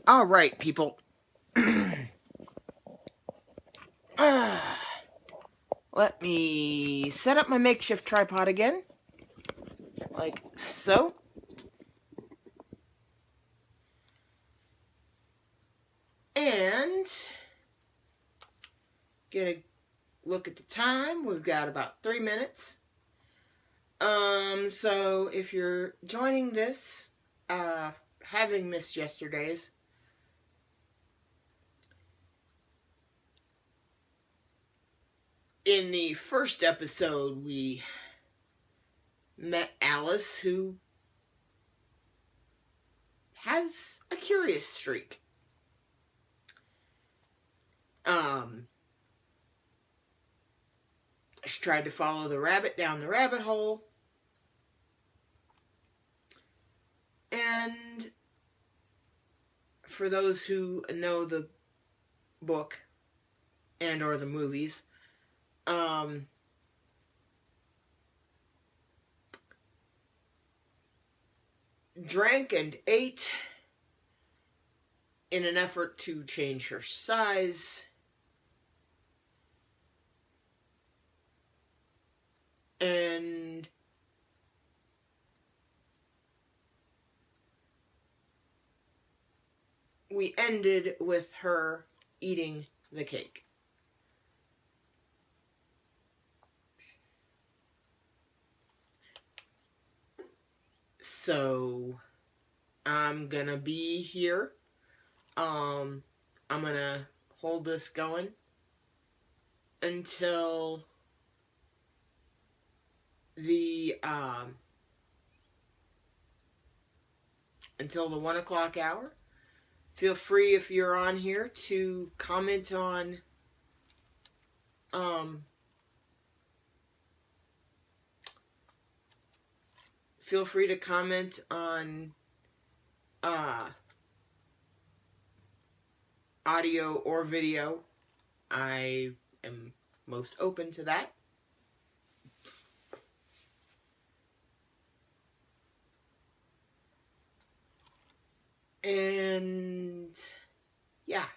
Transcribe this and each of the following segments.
All right, people. Let me set up my makeshift tripod again, like so. And get a look at the time. We've got about 3 minutes. So if you're joining this, having missed yesterday's, in the first episode, we met Alice, who has a curious streak. She tried to follow the rabbit down the rabbit hole. And for those who know the book and or the movies, drank and ate in an effort to change her size, and we ended with her eating the cake. So I'm gonna be here. I'm gonna hold this going until the 1 o'clock hour. Feel free, if you're on here, to comment on feel free to comment on audio or video. I am most open to that. And yeah.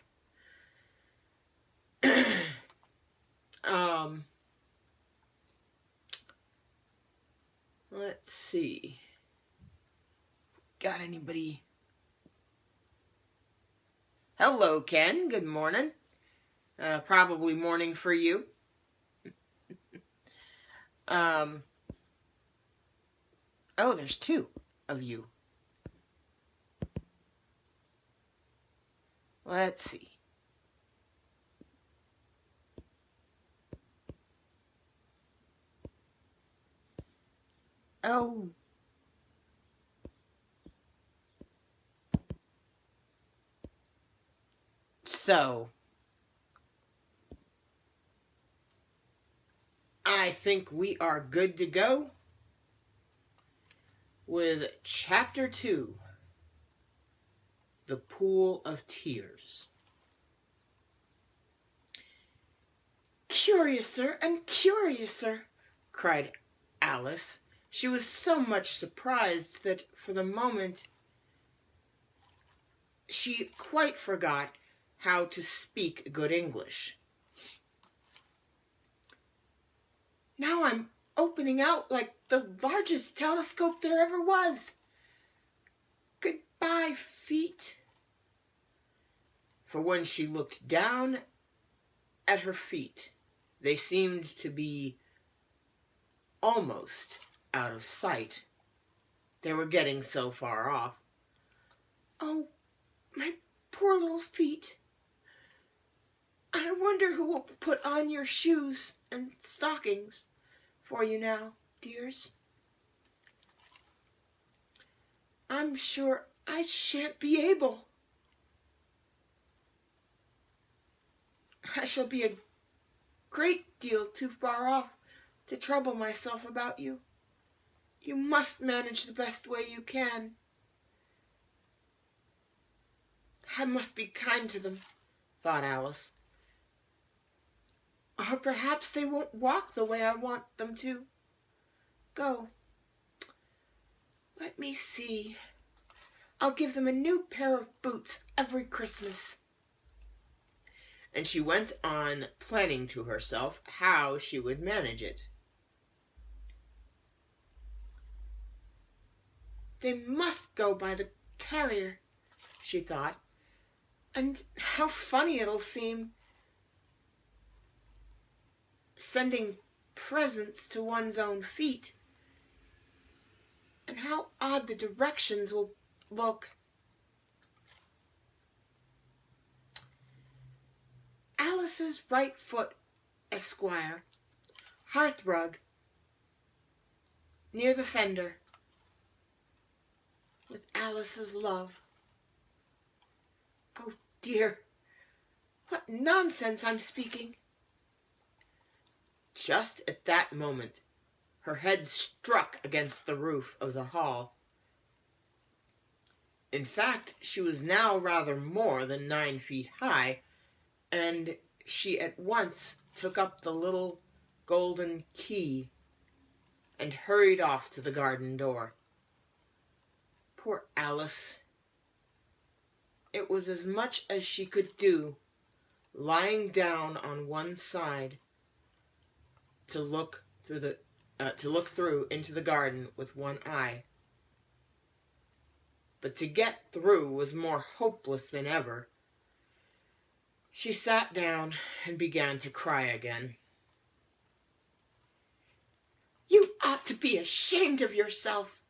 Let's see. Got anybody? Hello, Ken. Good morning. Probably morning for you. Oh, there's 2 of you. Let's see. Oh. So, I think we are good to go with Chapter 2, The Pool of Tears. "Curiouser and curiouser," cried Alice. She was so much surprised that for the moment she quite forgot how to speak good English. "Now I'm opening out like the largest telescope there ever was. Goodbye, feet." For when she looked down at her feet, they seemed to be almost out of sight. They were getting so far off. "Oh, my poor little feet. I wonder who will put on your shoes and stockings for you now, dears. I'm sure I shan't be able. I shall be a great deal too far off to trouble myself about you. You must manage the best way you can. I must be kind to them," thought Alice. "Or perhaps they won't walk the way I want them to. Go. Let me see. I'll give them a new pair of boots every Christmas." And she went on planning to herself how she would manage it. "They must go by the carrier," she thought. "And how funny it'll seem, sending presents to one's own feet. And how odd the directions will look. Alice's right foot, Esquire, hearthrug, near the fender, with Alice's love. Oh dear, what nonsense I'm speaking." Just at that moment, her head struck against the roof of the hall. In fact, she was now rather more than 9 feet high, and she at once took up the little golden key and hurried off to the garden door. Poor Alice! It was as much as she could do, lying down on one side, to look through into the garden with one eye. But to get through was more hopeless than ever. She sat down and began to cry again. "You ought to be ashamed of yourself,"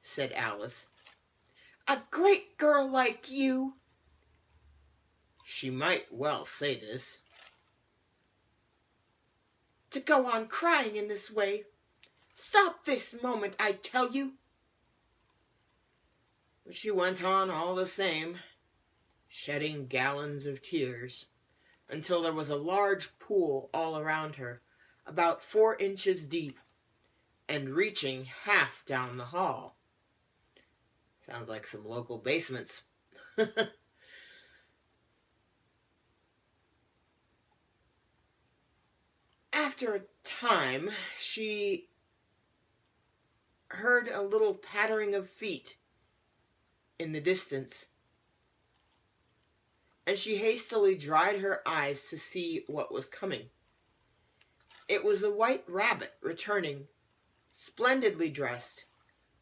said Alice. "A great girl like you." She might well say this. "To go on crying in this way. Stop this moment, I tell you." But she went on all the same, shedding gallons of tears, until there was a large pool all around her, about 4 inches deep, and reaching half down the hall. Sounds like some local basements. After a time, she heard a little pattering of feet in the distance, and she hastily dried her eyes to see what was coming. It was the White Rabbit returning, splendidly dressed,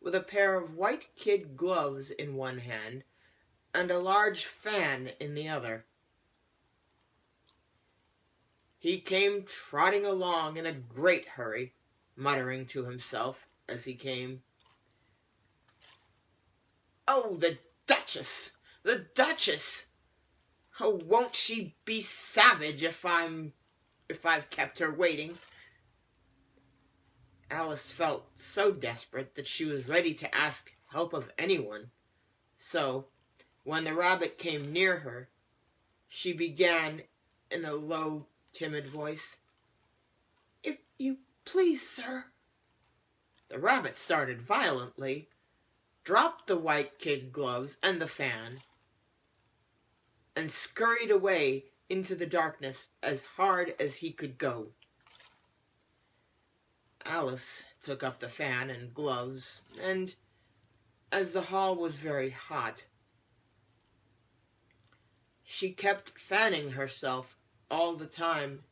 with a pair of white kid gloves in one hand and a large fan in the other. He came trotting along in a great hurry, muttering to himself as he came, "Oh, the Duchess! The Duchess! Oh, won't she be savage if I've kept her waiting?" Alice felt so desperate that she was ready to ask help of anyone. So, when the rabbit came near her, she began in a low, timid voice, "If you please, sir." The rabbit started violently, dropped the white kid gloves and the fan, and scurried away into the darkness as hard as he could go. Alice took up the fan and gloves, and as the hall was very hot, she kept fanning herself all the time.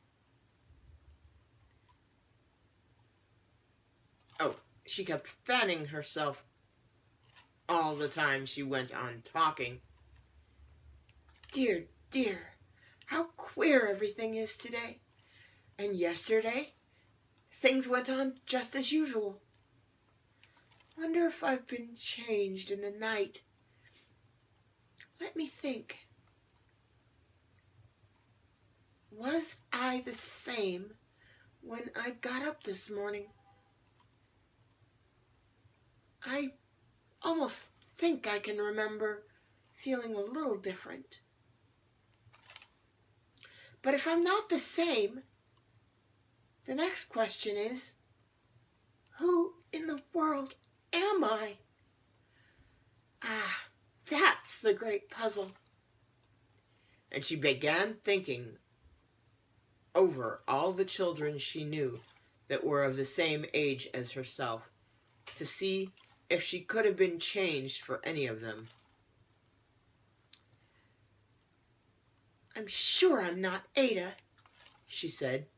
She kept fanning herself all the time she went on talking. "Dear, dear, how queer everything is today. And yesterday, things went on just as usual. Wonder if I've been changed in the night. Let me think. Was I the same when I got up this morning? I almost think I can remember feeling a little different. But if I'm not the same, the next question is, who in the world am I? Ah, that's the great puzzle." And she began thinking over all the children she knew that were of the same age as herself, to see if she could have been changed for any of them. "I'm sure I'm not Ada," she said,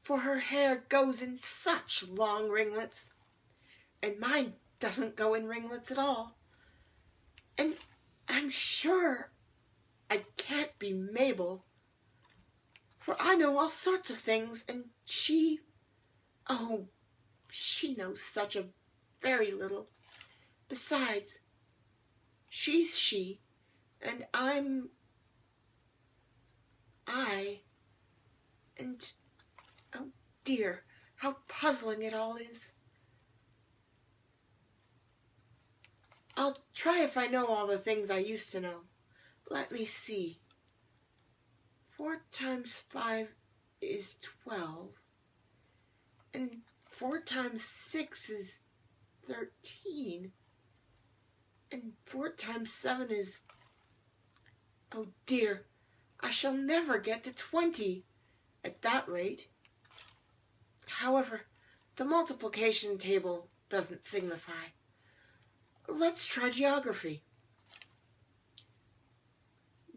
"for her hair goes in such long ringlets, and mine doesn't go in ringlets at all. And I'm sure I can't be Mabel, for I know all sorts of things, and oh, she knows such a very little. Besides, she's she, and I'm I, and oh dear, how puzzling it all is. I'll try if I know all the things I used to know. Let me see. 4 times 5 is 12, and 4 times 6 is 13, and 4 times 7 is... oh dear, I shall never get to 20 at that rate. However, the multiplication table doesn't signify. Let's try geography.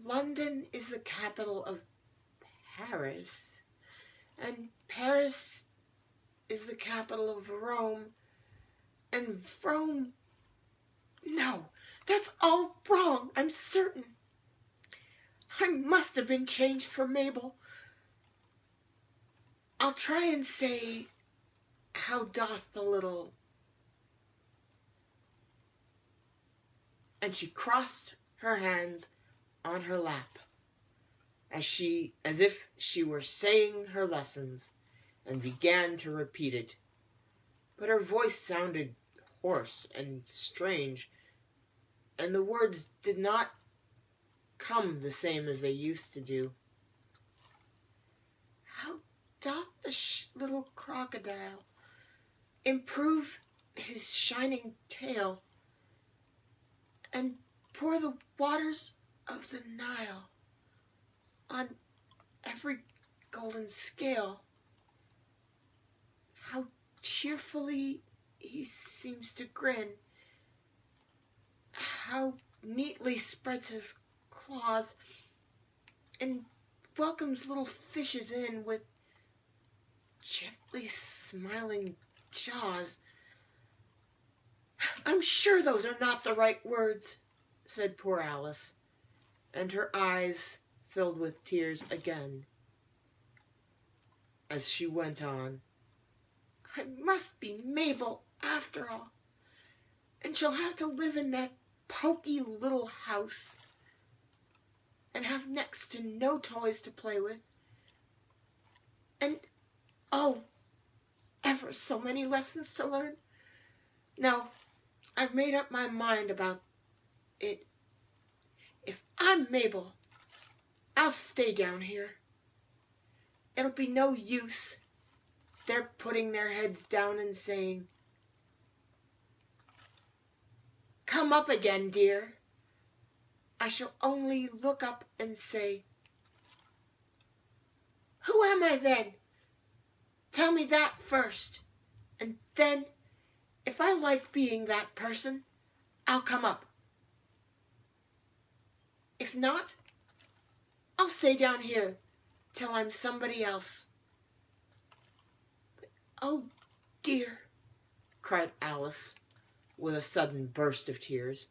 London is the capital of Paris, and Paris is the capital of Rome, and Rome... no, that's all wrong, I'm certain. I must have been changed for Mabel. I'll try and say, how doth the little... and she crossed her hands on her lap, as if she were saying her lessons, and began to repeat it. But her voice sounded hoarse and strange, and the words did not come the same as they used to do. How doth the little crocodile improve his shining tail, and pour the waters of the Nile on every golden scale. How cheerfully he seems to grin, how neatly spreads his claws, and welcomes little fishes in with gently smiling jaws. I'm sure those are not the right words, said poor Alice, and her eyes filled with tears again. As she went on, I must be Mabel after all, and shall have to live in that poky little house, and have next to no toys to play with, and oh, ever so many lessons to learn. No, I've made up my mind about it. If I'm Mabel, I'll stay down here. It'll be no use their putting their heads down and saying, "Come up again, dear." I shall only look up and say, "Who am I then? Tell me that first, and then, if I like being that person, I'll come up. If not, I'll stay down here till I'm somebody else." But, oh dear, cried Alice, with a sudden burst of tears,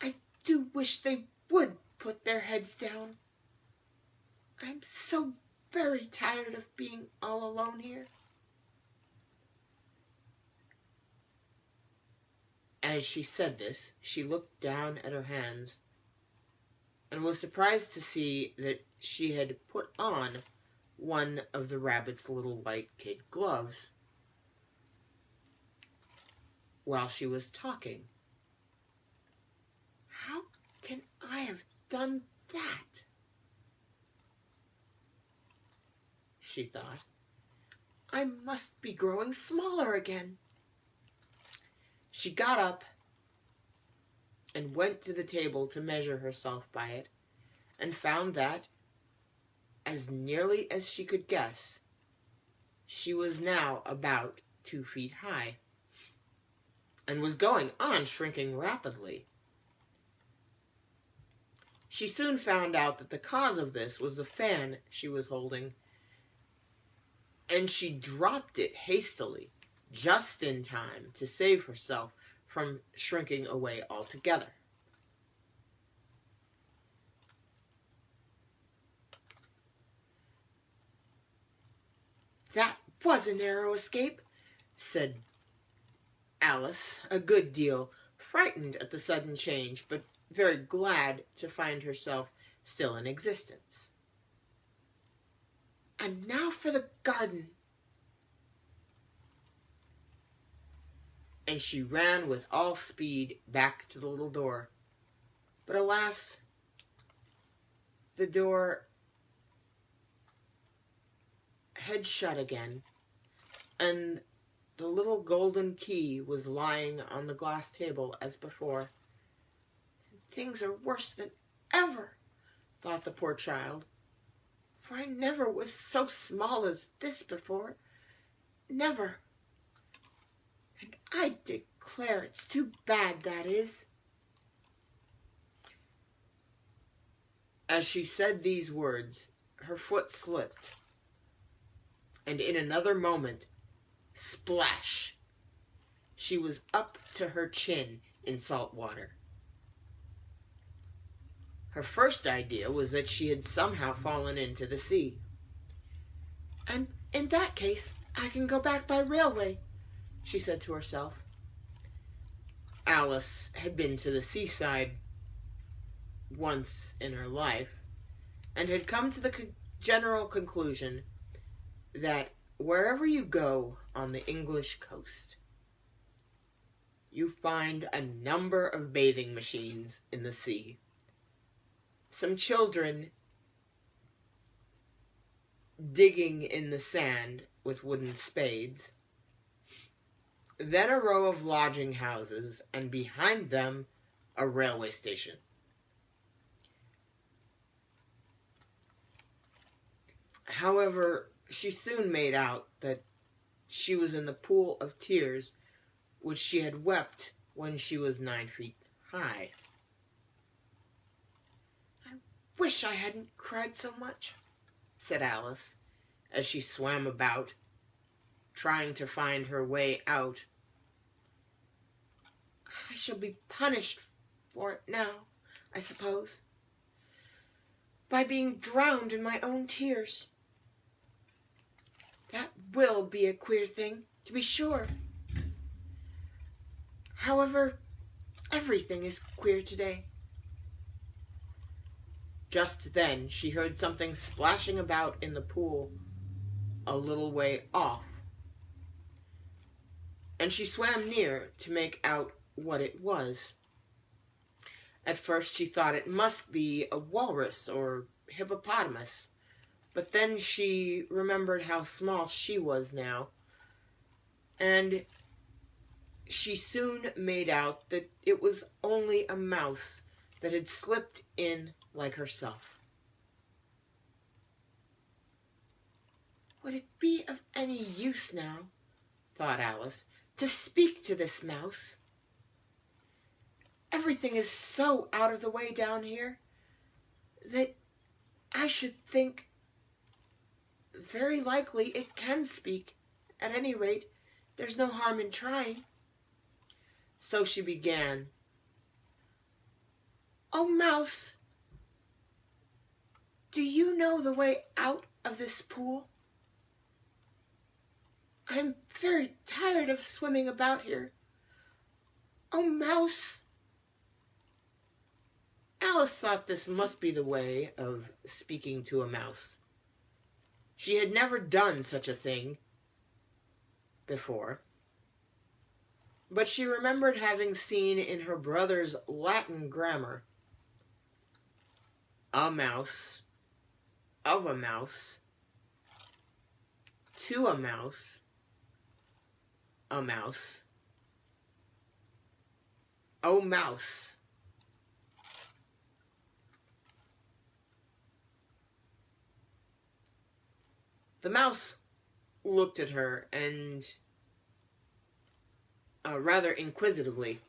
I do wish they would put their heads down. I'm so very tired of being all alone here. As she said this, she looked down at her hands, and was surprised to see that she had put on one of the rabbit's little white kid gloves while she was talking. How can I have done that? She thought. I must be growing smaller again. She got up and went to the table to measure herself by it, and found that, as nearly as she could guess, She was now about 2 feet high, and was going on shrinking rapidly. She soon found out that the cause of this was the fan she was holding, and she dropped it hastily, just in time to save herself from shrinking away altogether. "That was a narrow escape," said Alice, a good deal frightened at the sudden change, but very glad to find herself still in existence. "And now for the garden." And she ran with all speed back to the little door. But alas, the door had shut again, and the little golden key was lying on the glass table as before. "Things are worse than ever," thought the poor child, "for I never was so small as this before. Never. And I declare it's too bad, that is." As she said these words, her foot slipped, and in another moment, splash, she was up to her chin in salt water. Her first idea was that she had somehow fallen into the sea. "And in that case, I can go back by railway," she said to herself. Alice had been to the seaside once in her life, and had come to the general conclusion that wherever you go on the English coast, you find a number of bathing machines in the sea, some children digging in the sand with wooden spades, then a row of lodging houses, and behind them a railway station. However, she soon made out that she was in the pool of tears which she had wept when she was 9 feet high. "I wish I hadn't cried so much," said Alice, as she swam about, trying to find her way out. "I shall be punished for it now, I suppose, by being drowned in my own tears. That will be a queer thing, to be sure. However, everything is queer today." Just then she heard something splashing about in the pool a little way off, and she swam near to make out what it was. At first she thought it must be a walrus or hippopotamus, but then she remembered how small she was now, and she soon made out that it was only a mouse that had slipped in like herself. "Would it be of any use now," thought Alice, "to speak to this mouse? Everything is so out of the way down here that I should think very likely it can speak. At any rate, there's no harm in trying." So she began. "Oh, mouse, do you know the way out of this pool? I'm very tired of swimming about here. Oh, mouse." Alice thought this must be the way of speaking to a mouse. She had never done such a thing before, but she remembered having seen in her brother's Latin grammar, "a mouse, of a mouse, to a mouse, a mouse, oh mouse." The mouse looked at her and rather inquisitively,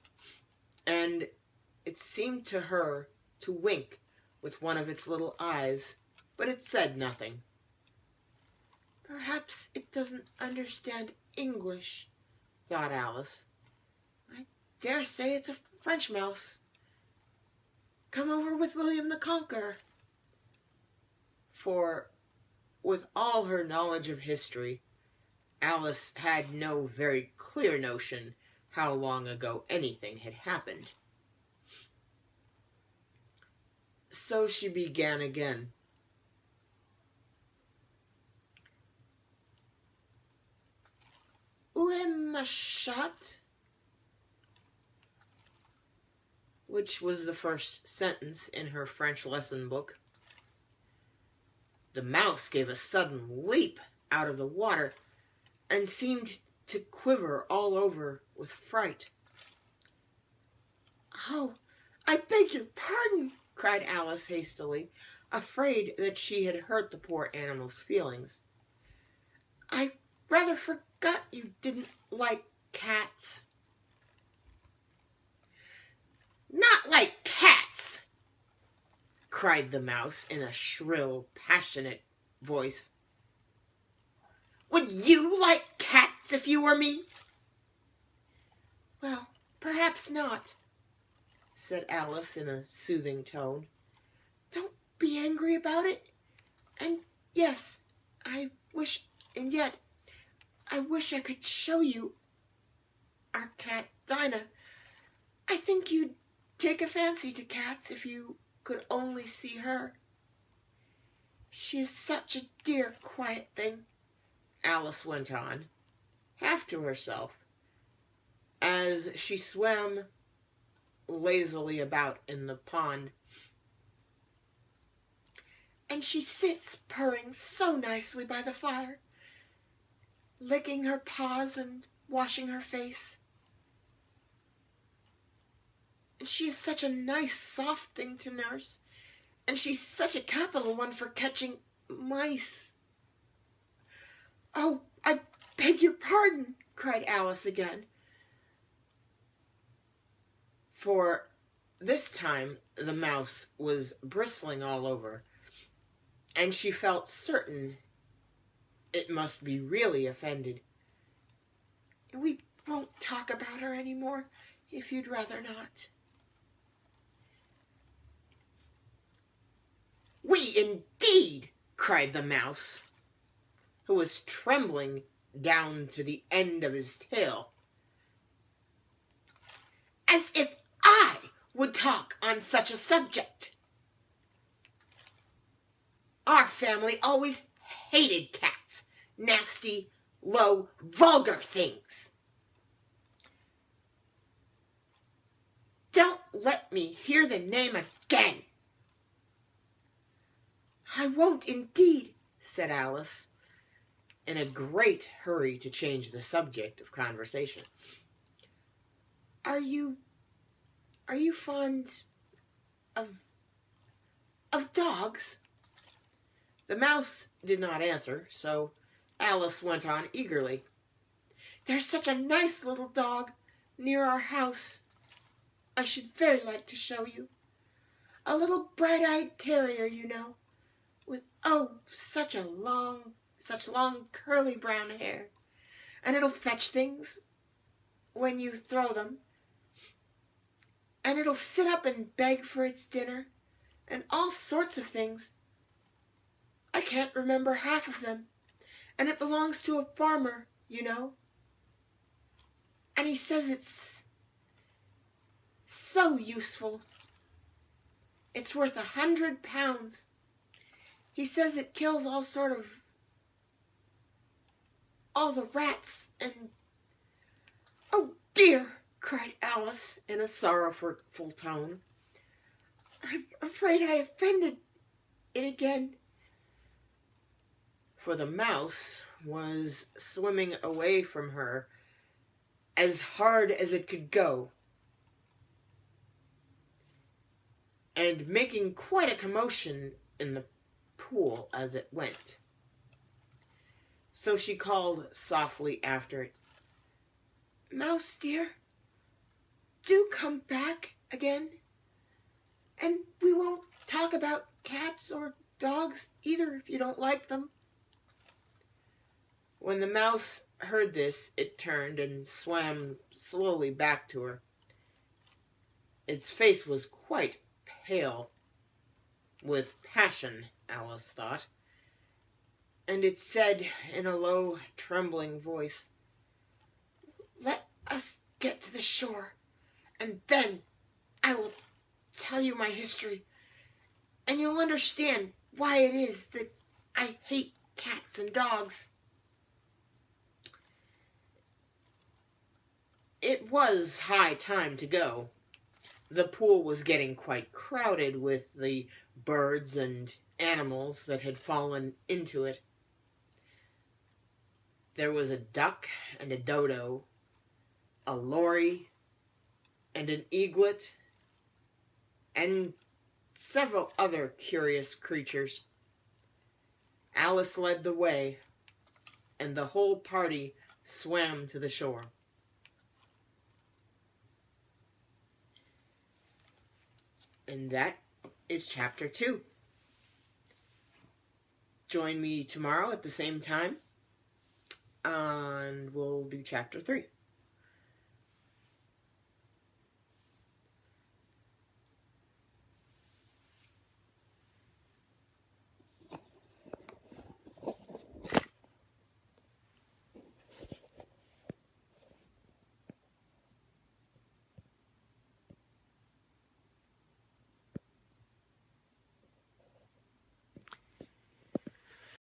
and it seemed to her to wink with one of its little eyes, but it said nothing. Perhaps it doesn't understand English, thought Alice. I dare say it's a French mouse. Come over with William the Conqueror. For, with all her knowledge of history, Alice had no very clear notion how long ago anything had happened. So she began again. Où est ma chatte? Which was the first sentence in her French lesson book. The mouse gave a sudden leap out of the water and seemed to quiver all over with fright. Oh, I beg your pardon, cried Alice hastily, afraid that she had hurt the poor animal's feelings. I rather forgot you didn't like cats. Not like cats, cried the mouse in a shrill, passionate voice. Would you like cats if you were me? Well, perhaps not, said Alice in a soothing tone. Don't be angry about it. And yes, I wish I could show you our cat, Dinah. I think you'd take a fancy to cats if you could only see her. She is such a dear, quiet thing, Alice went on, half to herself, as she swam lazily about in the pond. And she sits purring so nicely by the fire, licking her paws and washing her face. And she is such a nice, soft thing to nurse, and she's such a capital one for catching mice. Oh, I beg your pardon, cried Alice again. For this time the mouse was bristling all over, and she felt certain it must be really offended. We won't talk about her any more, if you'd rather not. We indeed, cried the mouse, who was trembling down to the end of his tail. As if I would talk on such a subject. Our family always hated cats, nasty, low, vulgar things. Don't let me hear the name again. I won't indeed, said Alice, in a great hurry to change the subject of conversation. Are you fond of dogs? The mouse did not answer, so Alice went on eagerly. There's such a nice little dog near our house. I should very like to show you. A little bright-eyed terrier, you know, with, such long, curly brown hair. And it'll fetch things when you throw them. And it'll sit up and beg for its dinner, and all sorts of things. I can't remember half of them, and it belongs to a farmer, you know. And he says it's so useful. It's worth £100. He says it kills all the rats and... Oh dear, cried Alice in a sorrowful tone. I'm afraid I offended it again. For the mouse was swimming away from her as hard as it could go, and making quite a commotion in the pool as it went. So she called softly after it, "Mouse dear, do come back again. And we won't talk about cats or dogs either if you don't like them." When the mouse heard this, it turned and swam slowly back to her. Its face was quite pale with passion, Alice thought, and it said in a low, trembling voice, "Let us get to the shore, and then I will tell you my history, and you'll understand why it is that I hate cats and dogs." It was high time to go. The pool was getting quite crowded with the birds and animals that had fallen into it. There was a duck and a dodo, a lory and an eaglet, and several other curious creatures. Alice led the way, and the whole party swam to the shore. And that is chapter 2. Join me tomorrow at the same time, and we'll do chapter 3.